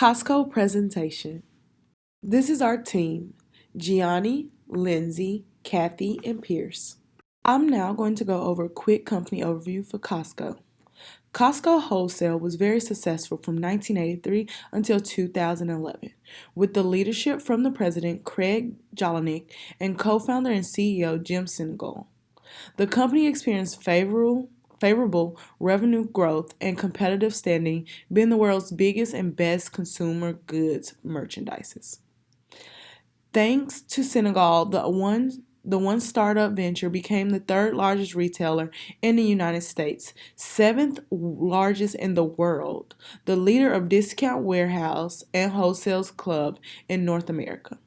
Costco Presentation. This is our team, Gianni, Lindsay, Kathy, and Pierce. I'm now going to go over a quick company overview for Costco. Costco Wholesale was very successful from 1983 until 2011, with the leadership from the president, Craig Jelinek, and co-founder and CEO, Jim Sinegal. The company experienced favorable revenue growth and competitive standing, being the world's biggest and best consumer goods merchandises. Thanks to Senegal, the one startup venture became the third largest retailer in the United States, seventh largest in the world, the leader of discount warehouse and wholesale club in North America.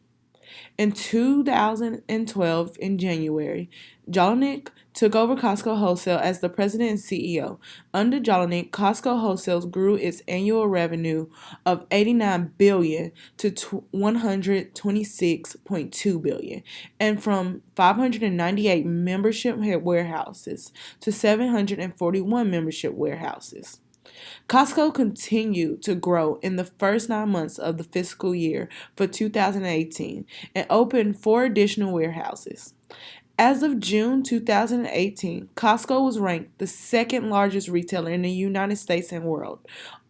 In 2012, in January, Jelinek took over Costco Wholesale as the president and CEO. Under Jelinek, Costco Wholesale grew its annual revenue of $89 billion to $126.2 billion, and from 598 membership warehouses to 741 membership warehouses. Costco continued to grow in the first 9 months of the fiscal year for 2018 and opened 4 additional warehouses. As of June 2018, Costco was ranked the second largest retailer in the United States and world,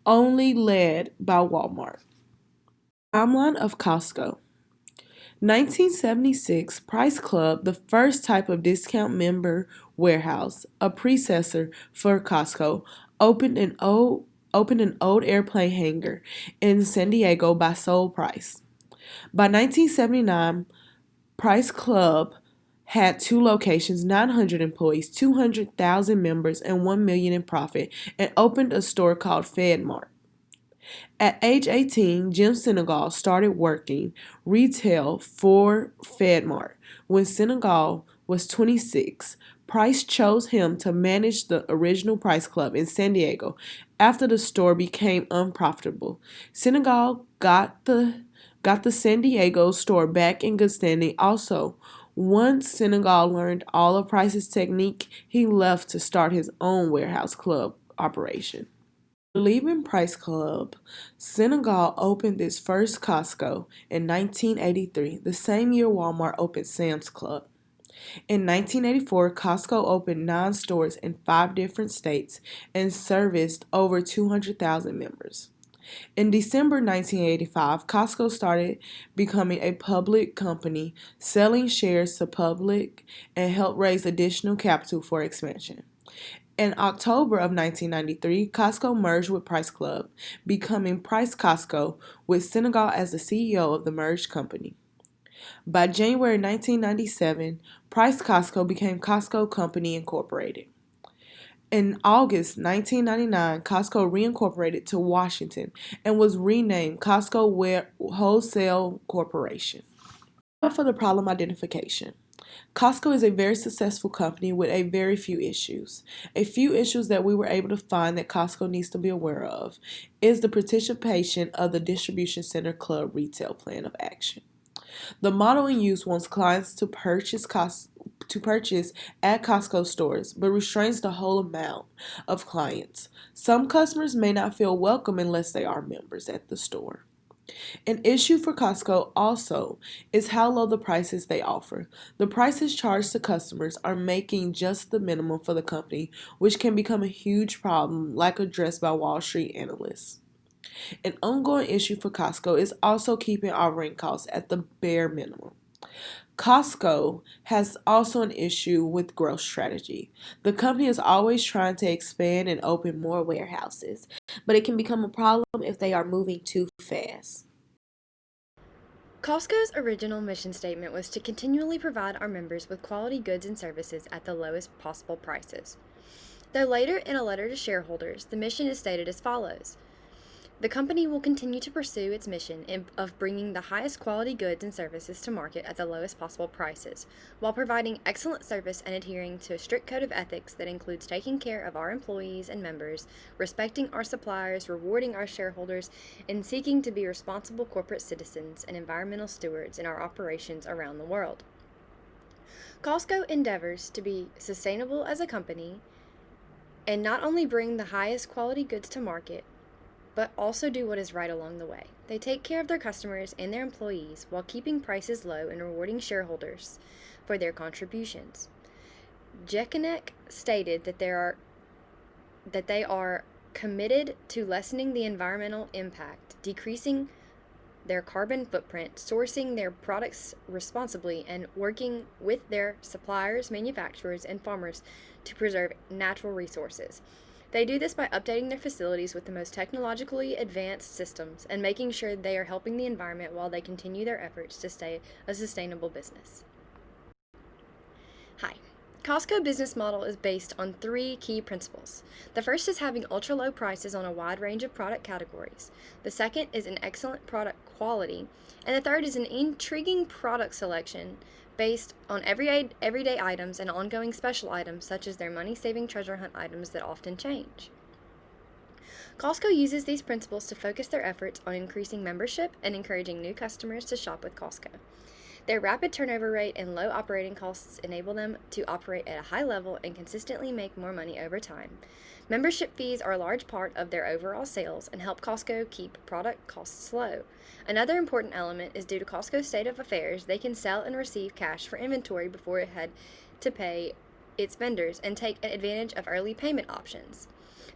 only led by Walmart. Timeline of Costco. 1976, Price Club, the first type of discount member warehouse, a predecessor for Costco, opened an old airplane hangar in San Diego by sole Price. By 1979, Price Club had 2 locations, 900 employees, 200,000 members, and 1 million in profit, and opened a store called FedMart. At age 18, Jim Sinegal started working retail for FedMart. When Sinegal was 26, Price chose him to manage the original Price Club in San Diego after the store became unprofitable. Sinegal got the San Diego store back in good standing. Also, once Sinegal learned all of Price's technique, he left to start his own warehouse club operation. Leaving Price Club, Senegal opened its first Costco in 1983, the same year Walmart opened Sam's Club. In 1984, Costco opened 9 stores in 5 different states and serviced over 200,000 members. In December 1985, Costco started becoming a public company, selling shares to public and helped raise additional capital for expansion. In October of 1993, Costco merged with Price Club, becoming Price Costco, with Senegal as the CEO of the merged company. By January 1997, Price Costco became Costco Company Incorporated. In August 1999, Costco reincorporated to Washington and was renamed Costco Wholesale Corporation. For the problem identification. Costco is a very successful company with a very few issues. A few issues that we were able to find that Costco needs to be aware of is the participation of the Distribution Center Club Retail Plan of Action. The model in use wants clients to purchase at Costco stores, but restrains the whole amount of clients. Some customers may not feel welcome unless they are members at the store. An issue for Costco also is how low the prices they offer. The prices charged to customers are making just the minimum for the company, which can become a huge problem, like addressed by Wall Street analysts. An ongoing issue for Costco is also keeping operating costs at the bare minimum. Costco has also an issue with growth strategy. The company is always trying to expand and open more warehouses, but it can become a problem if they are moving too fast. Costco's original mission statement was to continually provide our members with quality goods and services at the lowest possible prices. Though later in a letter to shareholders, the mission is stated as follows. The company will continue to pursue its mission of bringing the highest quality goods and services to market at the lowest possible prices, while providing excellent service and adhering to a strict code of ethics that includes taking care of our employees and members, respecting our suppliers, rewarding our shareholders, and seeking to be responsible corporate citizens and environmental stewards in our operations around the world. Costco endeavors to be sustainable as a company and not only bring the highest quality goods to market, but also do what is right along the way. They take care of their customers and their employees while keeping prices low and rewarding shareholders for their contributions. Jekinek stated that they are committed to lessening the environmental impact, decreasing their carbon footprint, sourcing their products responsibly, and working with their suppliers, manufacturers, and farmers to preserve natural resources. They do this by updating their facilities with the most technologically advanced systems and making sure they are helping the environment while they continue their efforts to stay a sustainable business. Hi. Costco business model is based on 3 key principles. The first is having ultra low prices on a wide range of product categories. The second is an excellent product quality. And the third is an intriguing product selection based on everyday items and ongoing special items such as their money-saving treasure hunt items that often change. Costco uses these principles to focus their efforts on increasing membership and encouraging new customers to shop with Costco. Their rapid turnover rate and low operating costs enable them to operate at a high level and consistently make more money over time. Membership fees are a large part of their overall sales and help Costco keep product costs low. Another important element is due to Costco's state of affairs, they can sell and receive cash for inventory before it had to pay its vendors and take advantage of early payment options.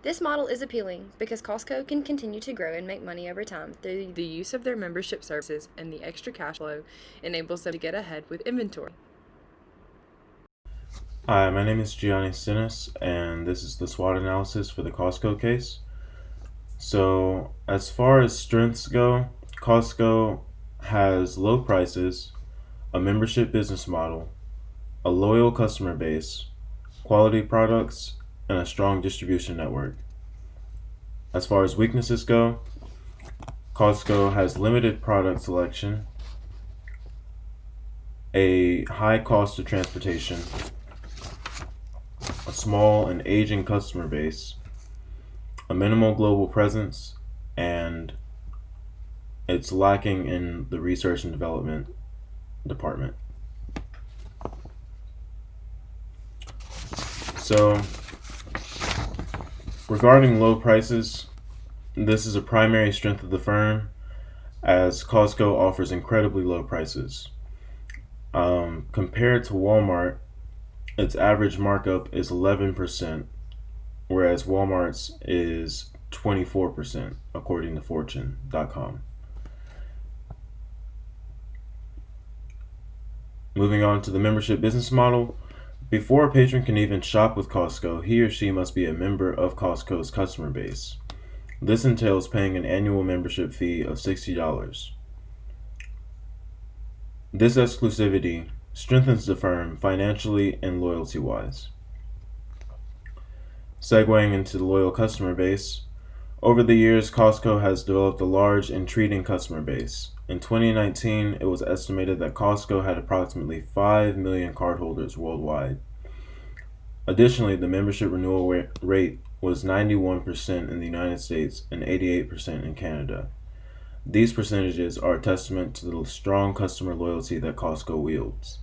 This model is appealing because Costco can continue to grow and make money over time through the use of their membership services, and the extra cash flow enables them to get ahead with inventory. Hi, my name is Gianni Sinis, and this is the SWOT analysis for the Costco case. So, as far as strengths go, Costco has low prices, a membership business model, a loyal customer base, quality products, and a strong distribution network. As far as weaknesses go, Costco has limited product selection, a high cost of transportation, a small and aging customer base, a minimal global presence, and it's lacking in the research and development department. So, regarding low prices, this is a primary strength of the firm, as Costco offers incredibly low prices. Compared to Walmart, its average markup is 11%, whereas Walmart's is 24%, according to Fortune.com. Moving on to the membership business model. Before a patron can even shop with Costco, he or she must be a member of Costco's customer base. This entails paying an annual membership fee of $60. This exclusivity strengthens the firm financially and loyalty-wise. Segueing into the loyal customer base, over the years, Costco has developed a large, intriguing customer base. In 2019, it was estimated that Costco had approximately 5 million cardholders worldwide. Additionally, the membership renewal rate was 91% in the United States and 88% in Canada. These percentages are a testament to the strong customer loyalty that Costco wields.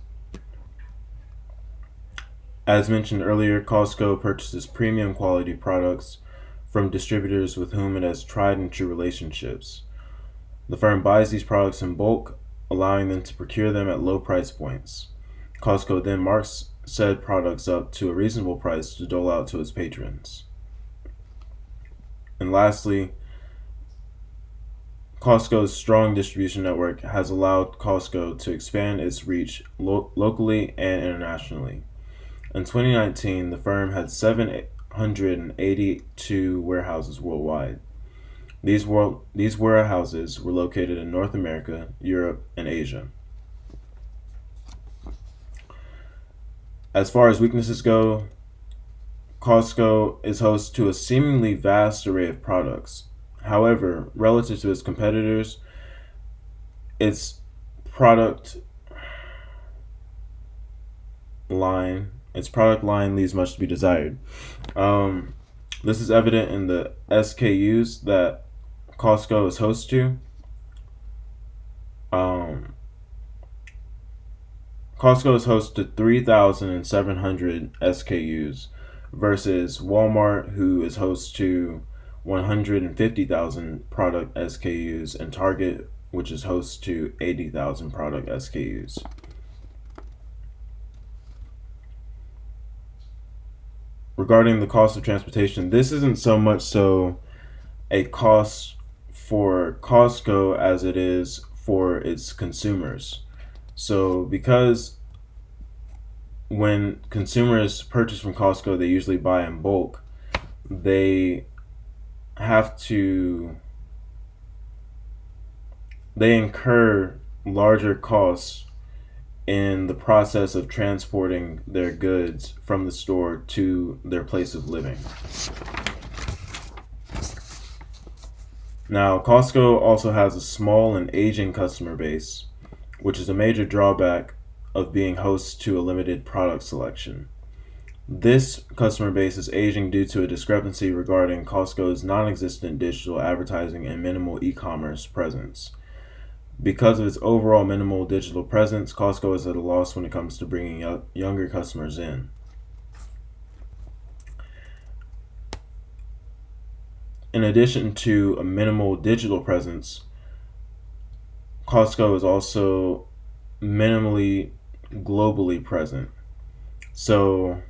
As mentioned earlier, Costco purchases premium quality products from distributors with whom it has tried and true relationships. The firm buys these products in bulk, allowing them to procure them at low price points. Costco then marks said products up to a reasonable price to dole out to its patrons. And lastly, Costco's strong distribution network has allowed Costco to expand its reach locally and internationally. In 2019, the firm had 782 warehouses worldwide. These warehouses were located in North America, Europe, and Asia. As far as weaknesses go, Costco is host to a seemingly vast array of products. However, relative to its competitors, its product line leaves much to be desired. This is evident in the SKUs that Costco is host to. Costco is host to 3,700 SKUs versus Walmart, who is host to 150,000 product SKUs, and Target, which is host to 80,000 product SKUs. Regarding the cost of transportation, this isn't so much so a cost for Costco as it is for its consumers. So, because when consumers purchase from Costco, they usually buy in bulk, they have to, they incur larger costs in the process of transporting their goods from the store to their place of living. Now, Costco also has a small and aging customer base, which is a major drawback of being host to a limited product selection. This customer base is aging due to a discrepancy regarding Costco's non existent digital advertising and minimal e commerce presence. Because of its overall minimal digital presence, Costco is at a loss when it comes to bringing younger customers in. In addition to a minimal digital presence, Costco is also minimally globally present. So,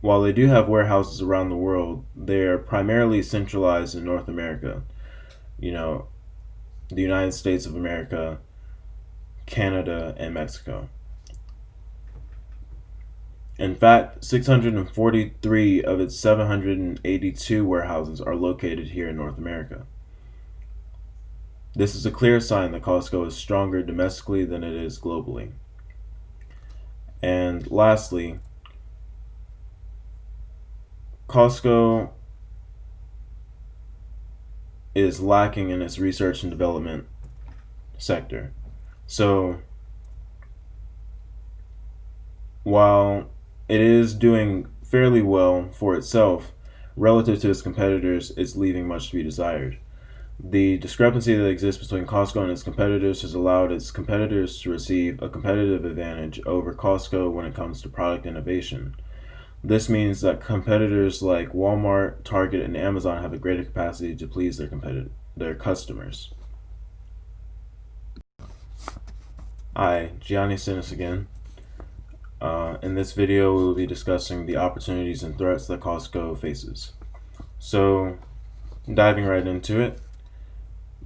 while they do have warehouses around the world, they're primarily centralized in North America. You know, the United States of America, Canada, and Mexico. In fact, 643 of its 782 warehouses are located here in North America. This is a clear sign that Costco is stronger domestically than it is globally. And lastly, Costco is lacking in its research and development sector. So, while it is doing fairly well for itself, relative to its competitors, it's leaving much to be desired. The discrepancy that exists between Costco and its competitors has allowed its competitors to receive a competitive advantage over Costco when it comes to product innovation. This means that competitors like Walmart, Target, and Amazon have a greater capacity to please their customers. Hi, Gianni Sinis again. In this video, we will be discussing the opportunities and threats that Costco faces. So, diving right into it,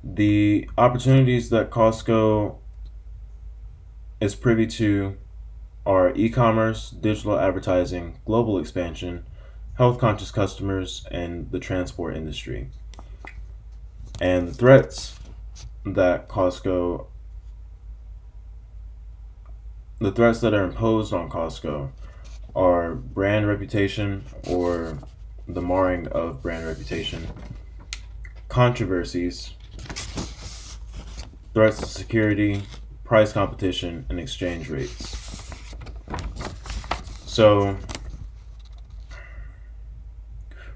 the opportunities that Costco is privy to are e-commerce, digital advertising, global expansion, health-conscious customers, and the transport industry. And the threats that the threats that are imposed on Costco are brand reputation or the marring of brand reputation, controversies, threats to security, price competition, and exchange rates. So,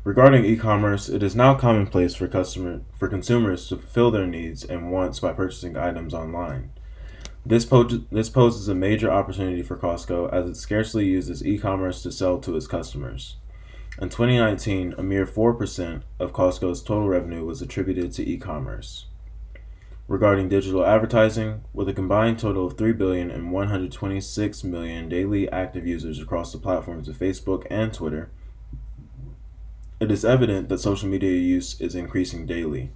regarding e-commerce, it is now commonplace for consumers to fulfill their needs and wants by purchasing items online. This poses a major opportunity for Costco as it scarcely uses e-commerce to sell to its customers. In 2019, a mere 4% of Costco's total revenue was attributed to e-commerce. Regarding digital advertising, with a combined total of 3 billion and 126 million daily active users across the platforms of Facebook and Twitter, it is evident that social media use is increasing daily.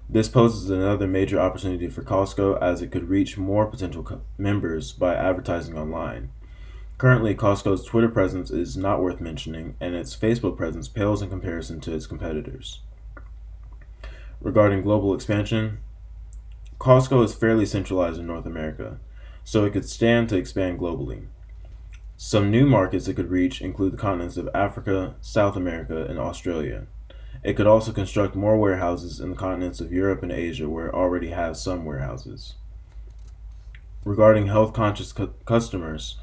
This poses another major opportunity for Costco as it could reach more potential members by advertising online. Currently, Costco's Twitter presence is not worth mentioning, and its Facebook presence pales in comparison to its competitors. Regarding global expansion, Costco is fairly centralized in North America, so it could stand to expand globally. Some new markets it could reach include the continents of Africa, South America, and Australia. It could also construct more warehouses in the continents of Europe and Asia where it already has some warehouses. Regarding health-conscious customers,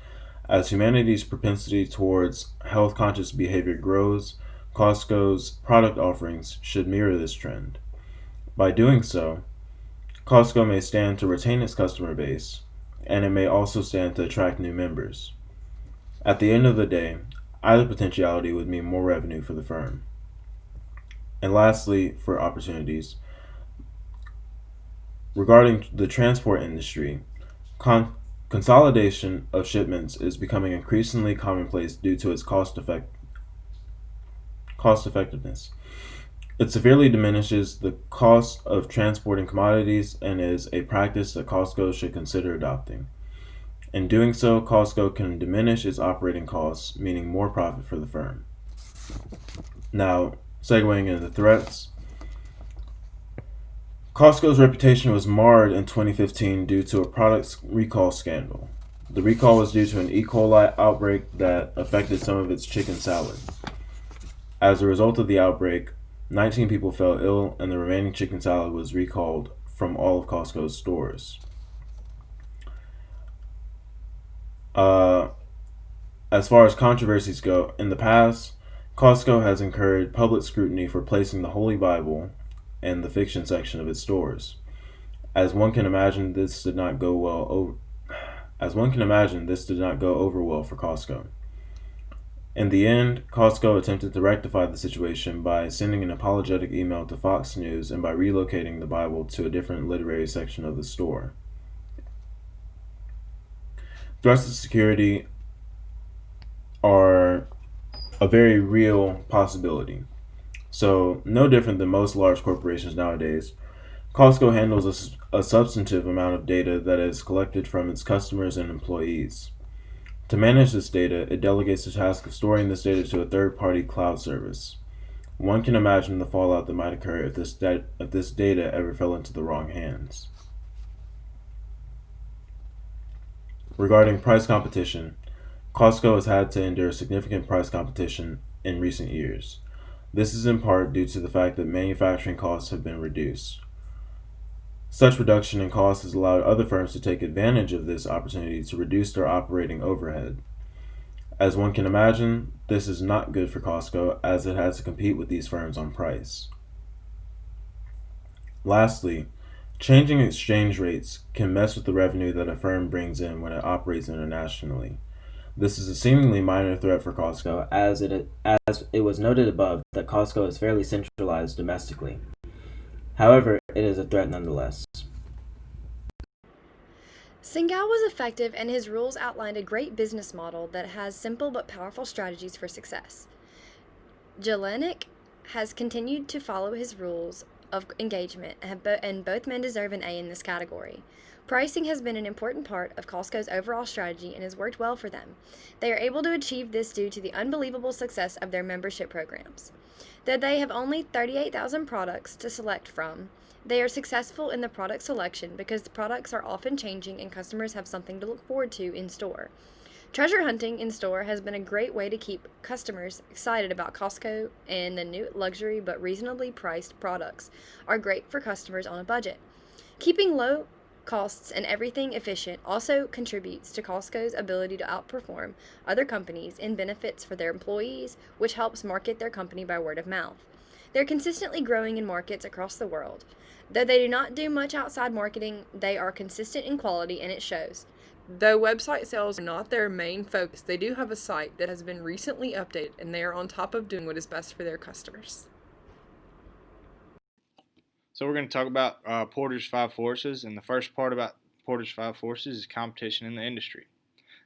as humanity's propensity towards health-conscious behavior grows, Costco's product offerings should mirror this trend. By doing so, Costco may stand to retain its customer base, and it may also stand to attract new members. At the end of the day, either potentiality would mean more revenue for the firm. And lastly, for opportunities, regarding the transport industry, consolidation of shipments is becoming increasingly commonplace due to its cost effectiveness. It severely diminishes the cost of transporting commodities and is a practice that Costco should consider adopting. In doing so, Costco can diminish its operating costs, meaning more profit for the firm. Now, segueing into the threats, Costco's reputation was marred in 2015 due to a product recall scandal. The recall was due to an E. coli outbreak that affected some of its chicken salad. As a result of the outbreak, 19 people fell ill, and the remaining chicken salad was recalled from all of Costco's stores. Uh, as far as controversies go, in the past, Costco has incurred public scrutiny for placing the Holy Bible in the fiction section of its stores. As one can imagine, this did not go well over. As one can imagine, this did not go over well for Costco. In the end, Costco attempted to rectify the situation by sending an apologetic email to Fox News and by relocating the Bible to a different literary section of the store. Threats to security are a very real possibility. So, no different than most large corporations nowadays, Costco handles a substantive amount of data that is collected from its customers and employees. To manage this data, it delegates the task of storing this data to a third party cloud service. One can imagine the fallout that might occur if this data ever fell into the wrong hands. Regarding price competition, Costco has had to endure significant price competition in recent years. This is in part due to the fact that manufacturing costs have been reduced. Such reduction in costs has allowed other firms to take advantage of this opportunity to reduce their operating overhead. As one can imagine, this is not good for Costco as it has to compete with these firms on price. Lastly, changing exchange rates can mess with the revenue that a firm brings in when it operates internationally. This is a seemingly minor threat for Costco, as it was noted above that Costco is fairly centralized domestically. However, it is a threat nonetheless. Singal was effective, and his rules outlined a great business model that has simple but powerful strategies for success. Jelinek has continued to follow his rules of engagement, and both men deserve an A in this category. Pricing has been an important part of Costco's overall strategy and has worked well for them. They are able to achieve this due to the unbelievable success of their membership programs. Though they have only 38,000 products to select from, they are successful in the product selection because the products are often changing and customers have something to look forward to in store. Treasure hunting in store has been a great way to keep customers excited about Costco, and the new luxury but reasonably priced products are great for customers on a budget. Keeping low costs and everything efficient also contributes to Costco's ability to outperform other companies in benefits for their employees, which helps market their company by word of mouth. They're consistently growing in markets across the world. Though they do not do much outside marketing, they are consistent in quality and it shows. Though website sales are not their main focus, they do have a site that has been recently updated and they are on top of doing what is best for their customers. So we're going to talk about Porter's Five Forces, and the first part about Porter's Five Forces is competition in the industry.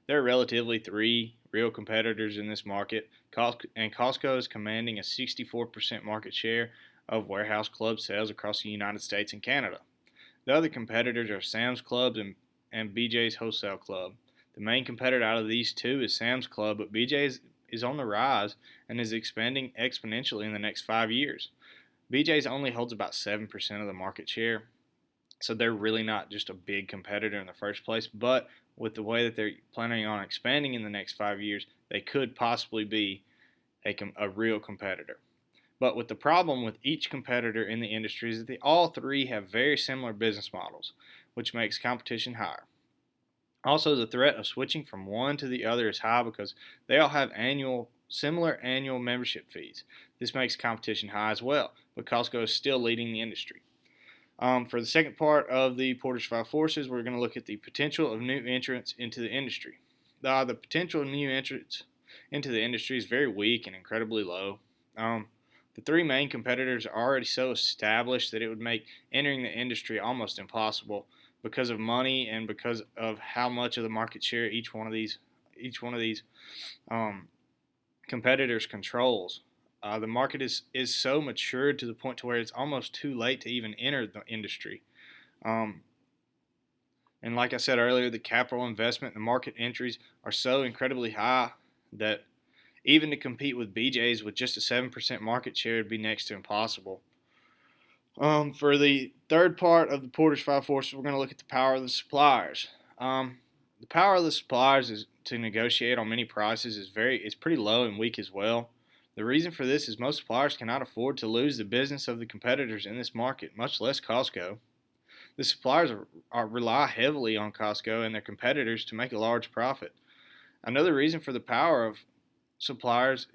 There are relatively three real competitors in this market, and Costco is commanding a 64% market share of warehouse club sales across the United States and Canada. The other competitors are Sam's Club and BJ's Wholesale Club. The main competitor out of these two is Sam's Club, but BJ's is on the rise and is expanding exponentially in the next 5 years. BJ's only holds about 7% of the market share, so they're really not just a big competitor in the first place, but with the way that they're planning on expanding in the next 5 years, they could possibly be a real competitor. But with the problem with each competitor in the industry is that they all three have very similar business models, which makes competition higher. Also, the threat of switching from one to the other is high because they all have similar annual membership fees. This makes competition high as well, but Costco is still leading the industry. For the second part of the Porter's Five Forces, we're going to look at the potential of new entrants into the industry. The potential of new entrants into the industry is very weak and incredibly low. The three main competitors are already so established that it would make entering the industry almost impossible because of money and because of how much of the market share each one of these um, competitors controls. The market is so matured to the point to where it's almost too late to even enter the industry. Um, and like I said earlier, the capital investment and the market entries are so incredibly high that even to compete with BJ's with just a 7% market share would be next to impossible. For the third part of the Porter's Five Forces, we're going to look at the power of the suppliers. The power of the suppliers is to negotiate on many prices it's pretty low and weak as well. The reason for this is most suppliers cannot afford to lose the business of the competitors in this market, much less Costco. The suppliers rely heavily on Costco and their competitors to make a large profit. Another reason for the power of suppliers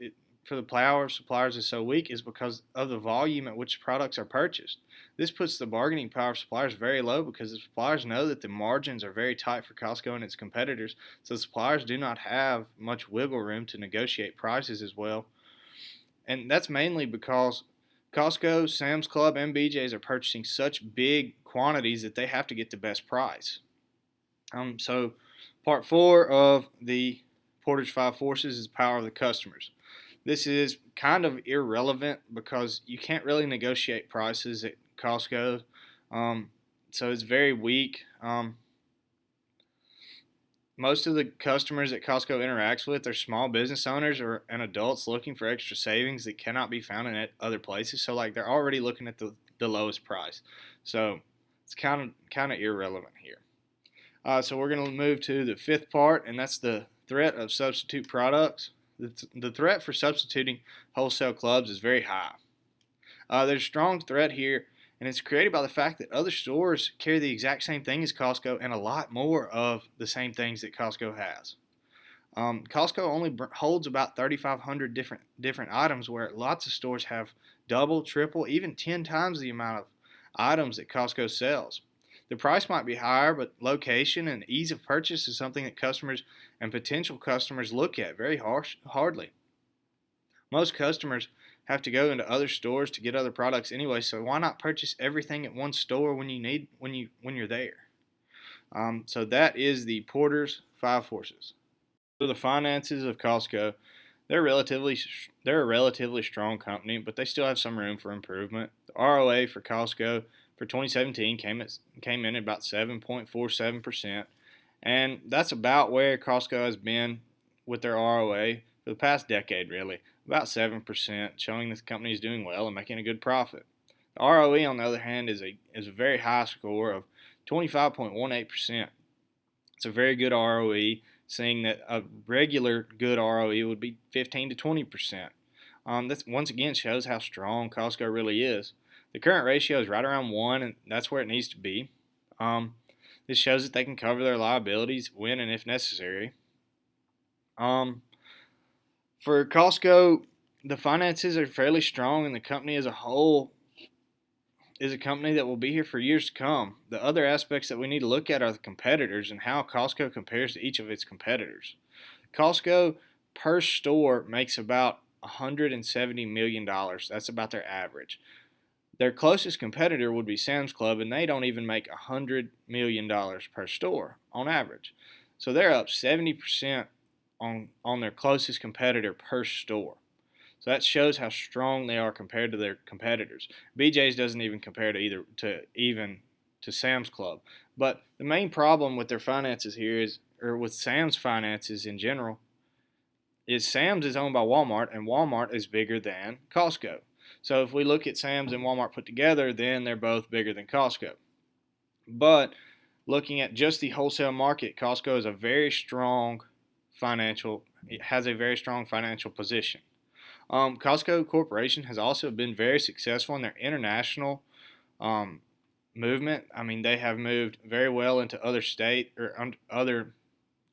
is so weak is because of the volume at which products are purchased. This puts the bargaining power of suppliers very low because the suppliers know that the margins are very tight for Costco and its competitors, so suppliers do not have much wiggle room to negotiate prices as well. And that's mainly because Costco, Sam's Club, and BJ's are purchasing such big quantities that they have to get the best price. So part 4 of the Porter's Five Forces is the power of the customers. This is kind of irrelevant because you can't really negotiate prices at Costco, so it's very weak. Most of the customers that Costco interacts with are small business owners and adults looking for extra savings that cannot be found in other places. So like they're already looking at the lowest price. So it's kind of irrelevant here. So we're going to move to the fifth part, and that's the threat of substitute products. The threat for substituting wholesale clubs is very high. There's a strong threat here, and it's created by the fact that other stores carry the exact same thing as Costco and a lot more of the same things that Costco has. Costco only holds about 3,500 different items, where lots of stores have double, triple, even 10 times the amount of items that Costco sells. The price might be higher, but location and ease of purchase is something that customers and potential customers look at very hardly. Most customers have to go into other stores to get other products anyway, so why not purchase everything at one store when you're there? So that is the Porter's Five Forces. So the finances of Costco, they're a relatively strong company, but they still have some room for improvement. The ROA for Costco for 2017 came in at about 7.47%, and that's about where Costco has been with their ROA for the past decade, really, about 7%, showing that the company is doing well and making a good profit. The ROE, on the other hand, is a very high score of 25.18%. It's a very good ROE, seeing that a regular good ROE would be 15 to 20%. This once again shows how strong Costco really is. The current ratio is right around 1, and that's where it needs to be. This shows that they can cover their liabilities when and if necessary. For Costco, the finances are fairly strong, and the company as a whole is a company that will be here for years to come. The other aspects that we need to look at are the competitors and how Costco compares to each of its competitors. Costco per store makes about $170 million. That's about their average. Their closest competitor would be Sam's Club, and they don't even make $100 million per store on average. So they're up 70% on their closest competitor per store. So that shows how strong they are compared to their competitors. BJ's doesn't even compare to Sam's Club. But the main problem with their finances here or with Sam's finances in general, is Sam's is owned by Walmart, and Walmart is bigger than Costco. So if we look at Sam's and Walmart put together, then they're both bigger than Costco. But looking at just the wholesale market, Costco is it has a very strong financial position. Costco Corporation has also been very successful in their international movement. I mean, they have moved very well into other other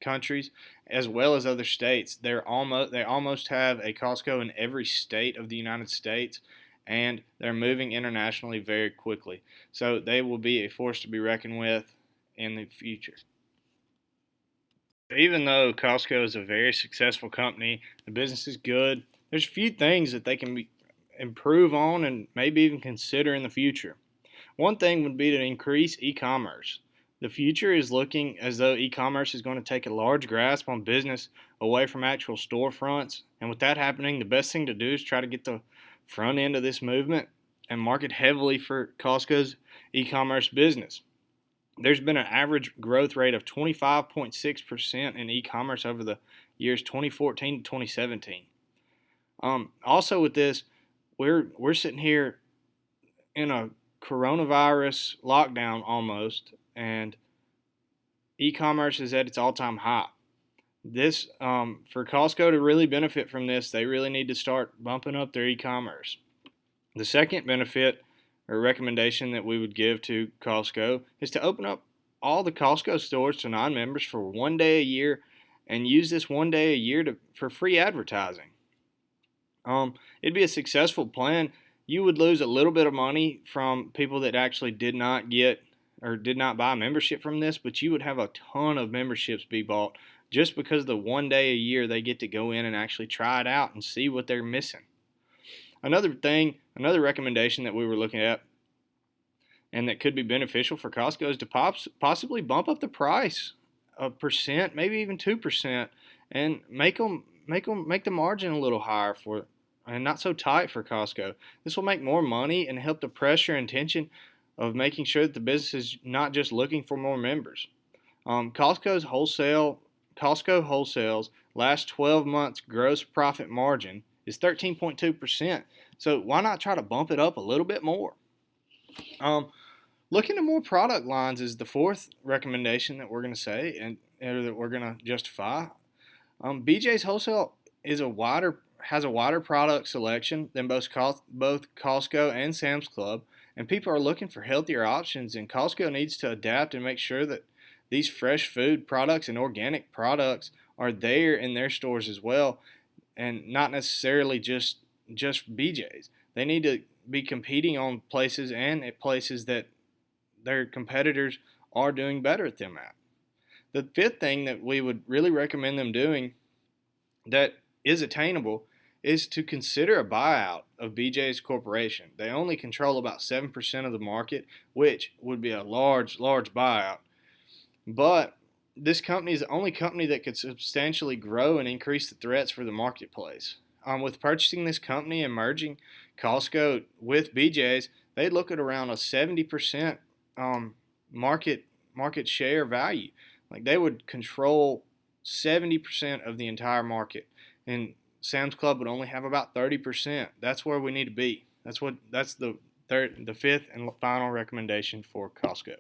countries as well as other states. They almost have a Costco in every state of the United States, and they're moving internationally very quickly. So they will be a force to be reckoned with in the future. Even though Costco is a very successful company, the business is good, there's a few things that they can improve on and maybe even consider in the future. One thing would be to increase e-commerce. The future is looking as though e-commerce is going to take a large grasp on business away from actual storefronts. And with that happening, the best thing to do is try to get the front end of this movement and market heavily for Costco's e-commerce business. There's been an average growth rate of 25.6% in e-commerce over the years 2014 to 2017. Also with this, we're sitting here in a coronavirus lockdown almost, and e-commerce is at its all-time high. This for Costco to really benefit from this, they really need to start bumping up their e-commerce. The second benefit or recommendation that we would give to Costco is to open up all the Costco stores to non-members for one day a year and use this one day a year for free advertising. It'd be a successful plan. You would lose a little bit of money from people that actually did not get or did not buy membership from this, but you would have a ton of memberships be bought just because the one day a year they get to go in and actually try it out and see what they're missing. Another recommendation that we were looking at and that could be beneficial for Costco is to possibly bump up the price a percent, maybe even 2%, and make the margin a little higher for and not so tight for Costco. This will make more money and help the pressure and tension of making sure that the business is not just looking for more members. Costco Wholesale's last 12 months gross profit margin is 13.2%. So why not try to bump it up a little bit more? Looking at more product lines is the fourth recommendation that we're going to say and that we're going to justify. BJ's Wholesale has a wider product selection than both Costco and Sam's Club, and people are looking for healthier options, and Costco needs to adapt and make sure that these fresh food products and organic products are there in their stores as well, and not necessarily just BJ's. They need to be competing on places and at places that their competitors are doing better at them at. The fifth thing that we would really recommend them doing that is attainable is to consider a buyout of BJ's Corporation. They only control about 7% of the market, which would be a large buyout. But this company is the only company that could substantially grow and increase the threats for the marketplace. With purchasing this company and merging Costco with BJ's, they'd look at around a 70% market share value. Like they would control 70% of the entire market, and Sam's Club would only have about 30%. That's where we need to be. That's the fifth and final recommendation for Costco.